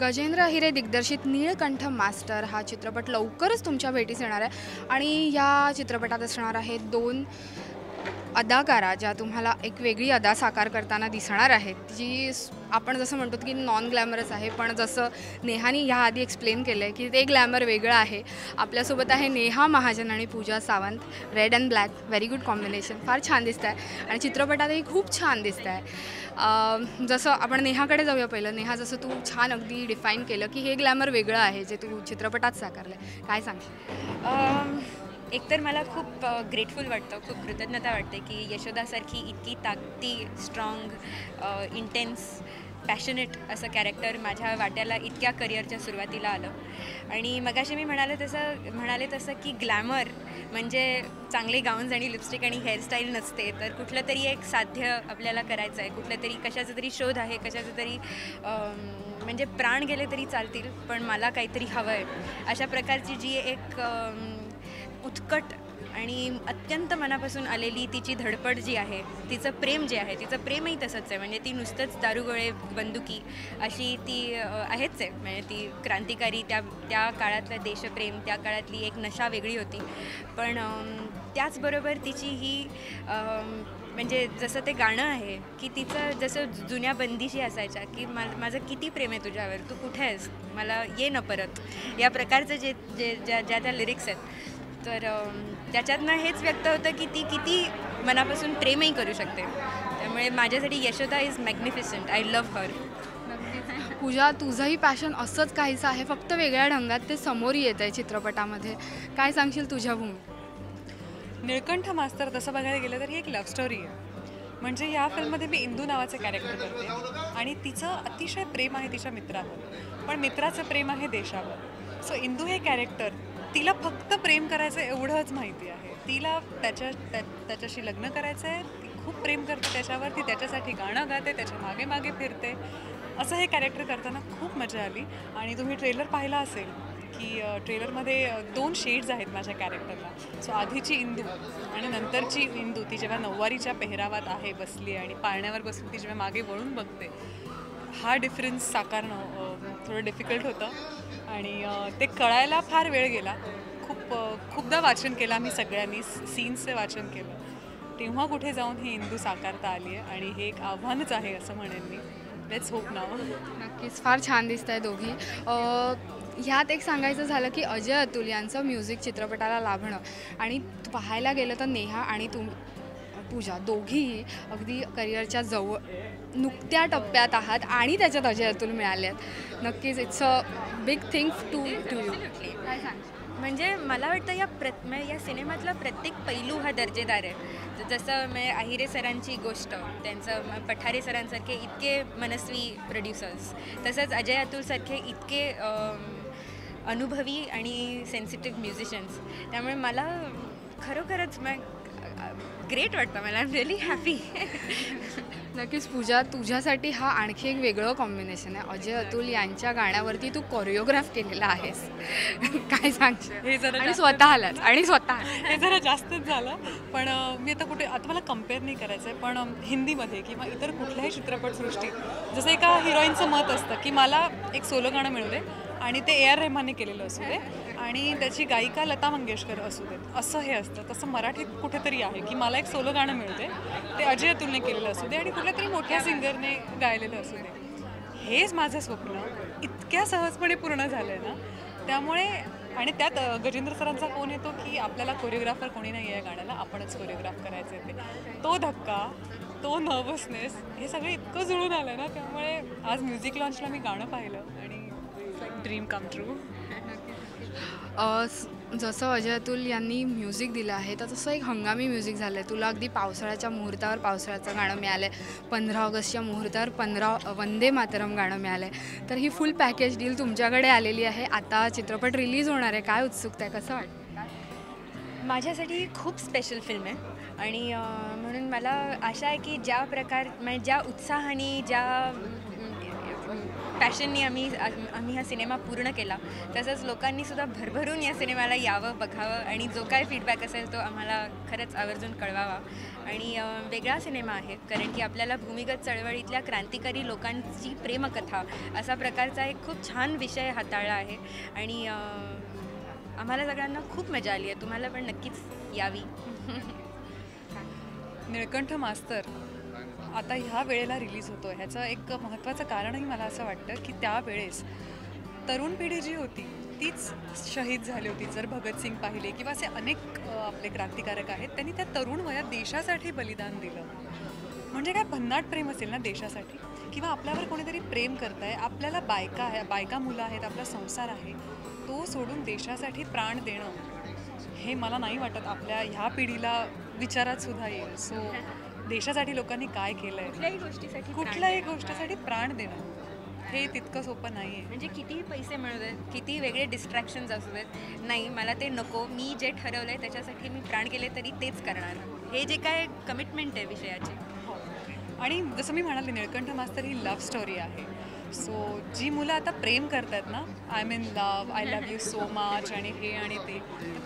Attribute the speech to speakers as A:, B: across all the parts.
A: गजेंद्र हिरे दिग्दर्शित नीळकंठ मास्टर हा चित्रपट लवकरच तुमच्या भेटीस येणार आहे आणि या चित्रपटात असणार आहेत दोन अदाकारा ज्या तुम्हाला एक वेगळी अदा साकार करताना दिसणार आहेत, जी आपण जसं म्हणतो की नॉन ग्लॅमरस आहे, पण जसं नेहाने ह्याआधी एक्सप्लेन केलं आहे की ते ग्लॅमर वेगळं आहे. आपल्यासोबत आहे नेहा महाजन आणि Pooja Sawant. Red and black, very good combination, फार छान दिसत आहे आणि चित्रपटातही खूप छान दिसत आहे. जसं आपण नेहाकडे जाऊया पहिलं. नेहा, जसं तू छान अगदी डिफाईन केलं की हे ग्लॅमर वेगळं आहे जे तू चित्रपटात साकारलं आहे, काय सांगशील?
B: एकतर मला खूप ग्रेटफुल वाटतं, खूप कृतज्ञता वाटते की यशोदासारखी इतकी ताकदी, स्ट्रॉंग, इंटेन्स, पॅशनेट असं कॅरेक्टर माझ्या वाट्याला इतक्या करिअरच्या सुरुवातीला आलं. आणि मगाशी मी म्हणाले तसं की ग्लॅमर म्हणजे चांगले गाऊन्स आणि लिपस्टिक आणि हेअरस्टाईल नसते, तर कुठलं तरी एक साध्य आपल्याला करायचं आहे, कुठलं तरी कशाचा तरी शोध आहे, कशाचं तरी म्हणजे प्राण गेले तरी चालतील, पण मला काहीतरी हवं आहे, अशा प्रकारची जी एक उत्कट आणि अत्यंत मनापासून आलेली तिची धडपड जी आहे, तिचं प्रेम जे आहे, तिचं प्रेमही तसंच आहे. म्हणजे ती नुसतंच दारुगोळे बंदुकी अशी ती आहेच आहे. म्हणजे ती क्रांतिकारी, त्या काळातलं देशप्रेम, त्या काळातली एक नशा वेगळी होती. पण त्याचबरोबर तिची ही म्हणजे जसं ते गाणं आहे की तिचं जसं जुन्या बंदिशी असायच्या की माझं किती प्रेम आहे तुझ्यावर, तू कुठे आहेस, मला ये न परत, या प्रकारचं ज्या त्या लिरिक्स आहेत, तर त्याच्यातनं हेच व्यक्त होतं की ती किती मनापासून प्रेमही करू शकते. त्यामुळे माझ्यासाठी Yashoda is magnificent. I love her.
A: Pooja, तुझंही पॅशन असंच काहीचं आहे, फक्त वेगळ्या ढंगात ते समोर येत आहे चित्रपटामध्ये. काय सांगशील तुझ्या भूमी?
C: नीळकंठ मास्तर तसं बघायला गेलं तर ही एक लव्ह स्टोरी आहे. म्हणजे या फिल्ममध्ये मी इंदू नावाचे कॅरेक्टर करते आणि तिचं अतिशय प्रेम आहे तिच्या मित्रावर, पण मित्राचं प्रेम आहे देशावर. सो इंदू हे कॅरेक्टर, तिला फक्त प्रेम करायचं एवढंच माहिती आहे. तिला त्याच्याशी लग्न करायचं आहे, ती खूप प्रेम करते त्याच्यावर, ती त्याच्यासाठी गाणं गाते, त्याच्या मागे मागे फिरते. असं हे कॅरेक्टर करताना खूप मजा आली. आणि तुम्ही ट्रेलर पाहिला असेल की ट्रेलरमध्ये 2 शेड्स आहेत माझ्या कॅरेक्टरला. सो आधीची इंदू आणि नंतरची इंदू, ती जेव्हा नऊवारीच्या पेहरावात आहे बसली आणि पाळण्यावर बसून ती जेव्हा मागे वळून बघते, हा डिफरन्स साकारणं थोडं डिफिकल्ट होतं आणि ते कळायला फार वेळ गेला. खूपदा वाचन केलं आम्ही सगळ्यांनी, सीन्सचं वाचन केलं, तेव्हा कुठे जाऊन ही इंदू साकारता आली आहे आणि हे एक आव्हानच आहे असं म्हणेन मी. लेट्स होप नाव.
A: नक्कीच फार छान दिसत आहे दोघी. ह्यात एक सांगायचं झालं की अजय अतुल यांचं म्युझिक चित्रपटाला लाभणं आणि पाहायला गेलं तर नेहा आणि पूजा दोघीही अगदी करिअरच्या नुकत्या टप्प्यात आहात आणि त्याच्यात अजय अतुल मिळाले आहेत. नक्कीच it's a big thing to you. काय सांग?
B: म्हणजे मला वाटतं या सिनेमातला प्रत्येक पैलू हा दर्जेदार आहे. जसं आहिरे सरांची गोष्ट, त्यांचं पठारे सरांसारखे इतके मनस्वी प्रोड्युसर्स, तसंच अजय अतुलसारखे इतके अनुभवी आणि सेन्सिटिव्ह म्युझिशियन्स. त्यामुळे मला खरोखरच ग्रेट वाटतं. मला आय एम रिअली हॅपी.
A: नक्कीच पूजा, तुझ्यासाठी हा आणखी एक वेगळं कॉम्बिनेशन आहे. अजय अतुल यांच्या गाण्यावरती तू कोरिओग्राफ केलेला आहेस. काय सांगशील?
C: हे जरा
A: आणि स्वतःलाच
C: हे जरा जास्तच झालं. पण मी आता मला कम्पेअर नाही करायचं आहे, पण हिंदीमध्ये किंवा इतर कुठल्याही चित्रपटसृष्टीत जसं एका हिरोईनचं मत असतं की मला एक सोलो गाणं मिळू दे आणि ते ए आर रेहमानने केलेलं असू दे आणि त्याची गायिका लता मंगेशकर असू देत, असं हे असतं. तसं मराठीत कुठेतरी आहे की मला एक सोलो गाणं मिळू दे, ते अजय अतुलने केलेलं असू दे आणि कुठल्या तरी मोठ्या सिंगरने गायलेलं असू दे. हेच माझं स्वप्न इतक्या सहजपणे पूर्ण झालं आहे ना. त्यामुळे आणि त्यात गजेंद्र सरांचा फोन येतो की आपल्याला कोरिओग्राफर कोणी नाही आहे या गाण्याला, आपणच कोरिओग्राफ करायचं आहे. तो धक्का, तो नर्वसनेस, हे सगळं इतकं जुळून आलं ना. त्यामुळे आज म्युझिक लॉन्चला मी गाणं पाहिलं आणि ड्रीम कम ट्रू.
A: जसं अजय अतुल यांनी म्युझिक दिलं आहे तर तसं एक हंगामी म्युझिक झालं आहे. तुला अगदी पावसाळ्याच्या मुहूर्तावर पावसाळ्याचं गाणं मिळालं आहे, 15 ऑगस्टच्या मुहूर्तावर वंदे मातरम गाणं मिळालं आहे. तर ही फुल पॅकेज डील तुमच्याकडे आलेली आहे. आता चित्रपट रिलीज होणार आहे, काय उत्सुकता आहे, कसं वाटतं?
B: माझ्यासाठी खूप स्पेशल फिल्म आहे आणि म्हणून मला आशा आहे की ज्या उत्साहाने, ज्या पॅशननी आम्ही हा सिनेमा पूर्ण केला. तसंच लोकांनीसुद्धा भरभरून या सिनेमाला यावं, बघावं आणि जो काय फीडबॅक असेल तो आम्हाला खरंच आवर्जून कळवावा. आणि वेगळा सिनेमा आहे, कारण की आपल्याला भूमिगत चळवळीतल्या क्रांतिकारी लोकांची प्रेमकथा असा प्रकारचा एक खूप छान विषय हाताळला आहे. आणि आम्हाला सगळ्यांना खूप मजा आली आहे. तुम्हाला पण नक्कीच यावी.
C: निळकंठ मास्तर आता ह्या वेळेला रिलीज होतो. ह्याचं एक महत्त्वाचं कारणही मला असं वाटतं की त्यावेळेस तरुण पिढी जी होती तीच शहीद झाली होती. जर भगतसिंग पाहिले किंवा असे अनेक आपले क्रांतिकारक आहेत, त्यांनी त्या तरुण वयात देशासाठी बलिदान दिलं. म्हणजे काय भन्नाट प्रेम असेल ना देशासाठी, किंवा आपल्यावर कोणीतरी प्रेम करत आहे, आपल्याला बायका मुलं आहेत, आपला संसार आहे, तो सोडून देशासाठी प्राण देणं हे मला नाही वाटत आपल्या ह्या पिढीला विचारात सुद्धा येईल. सो देशासाठी लोकांनी काय केलं आहे, कुठल्याही गोष्टीसाठी प्राण देणं हे तितकं सोपं नाही आहे.
B: म्हणजे कितीही पैसे मिळू देत, किती वेगळे डिस्ट्रॅक्शन्स असू देत, नाही मला ते नको, मी जे ठरवलं आहे त्याच्यासाठी मी प्राण केले तरी तेच करणार. हे जे काय कमिटमेंट आहे विषयाची.
C: हो. आणि जसं मी म्हणाले, निळकंठ मास्तर ही लव्ह स्टोरी आहे. सो जी मुलं आता प्रेम करतात ना, I mean I love you so much आणि हे आणि ते,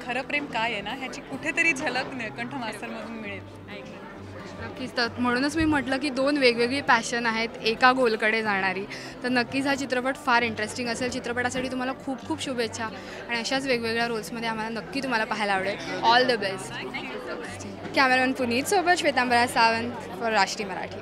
C: खरं प्रेम काय आहे ना ह्याची कुठेतरी झलक निळकंठ मास्तरमधून मिळेल.
A: नक्कीच. तर म्हणूनच मी म्हटलं की दोन वेगवेगळी पॅशन आहेत एका गोलकडे जाणारी. तर नक्कीच हा चित्रपट फार इंटरेस्टिंग असेल. चित्रपटासाठी तुम्हाला खूप खूप शुभेच्छा आणि अशाच वेगवेगळ्या रोल्समध्ये आम्हाला नक्की तुम्हाला पाहायला आवडेल. All the best. Cameraman Puneet सोबत श्वेतांबरा सावंत फॉर राष्ट्रीय मराठी.